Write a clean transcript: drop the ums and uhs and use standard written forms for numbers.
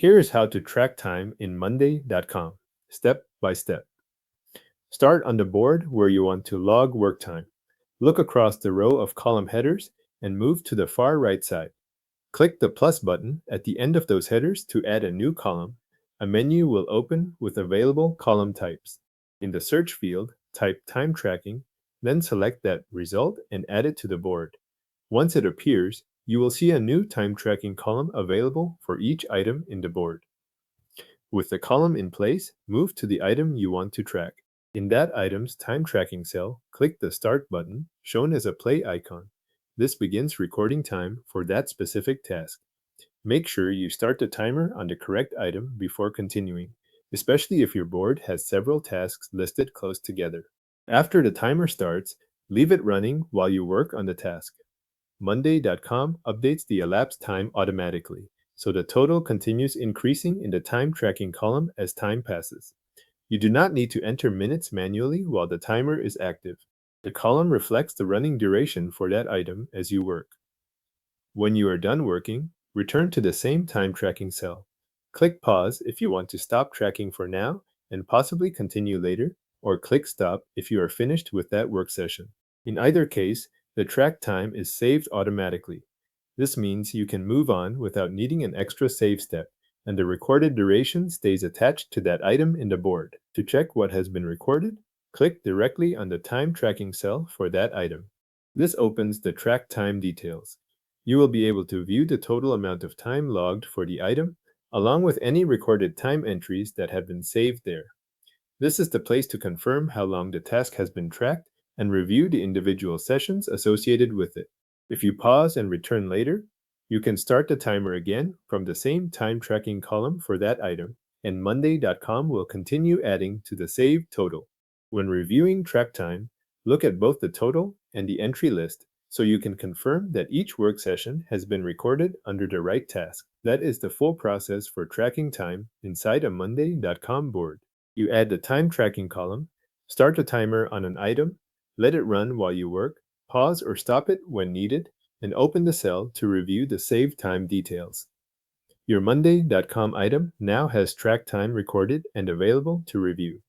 Here is how to track time in Monday.com, step by step. Start on the board where you want to log work time. Look across the row of column headers and move to the far right side. Click the plus button at the end of those headers to add a new column. A menu will open with available column types. In the search field, type time tracking, then select that result and add it to the board. Once it appears, you will see a new time tracking column available for each item in the board. With the column in place, move to the item you want to track. In that item's time tracking cell, click the Start button, shown as a play icon. This begins recording time for that specific task. Make sure you start the timer on the correct item before continuing, especially if your board has several tasks listed close together. After the timer starts, leave it running while you work on the task. Monday.com updates the elapsed time automatically, so the total continues increasing in the time tracking column as time passes. You do not need to enter minutes manually while the timer is active. The column reflects the running duration for that item as you work. When you are done working, return to the same time tracking cell. Click pause if you want to stop tracking for now and possibly continue later, or click stop if you are finished with that work session. In either case, the track time is saved automatically. This means you can move on without needing an extra save step, and the recorded duration stays attached to that item in the board. To check what has been recorded, click directly on the time tracking cell for that item. This opens the track time details. You will be able to view the total amount of time logged for the item, along with any recorded time entries that have been saved there. This is the place to confirm how long the task has been tracked and review the individual sessions associated with it. If you pause and return later, you can start the timer again from the same time tracking column for that item, and Monday.com will continue adding to the saved total. When reviewing track time, look at both the total and the entry list so you can confirm that each work session has been recorded under the right task. That is the full process for tracking time inside a Monday.com board. You add the time tracking column, start the timer on an item, let it run while you work, pause or stop it when needed, and open the cell to review the saved time details. Your Monday.com item now has track time recorded and available to review.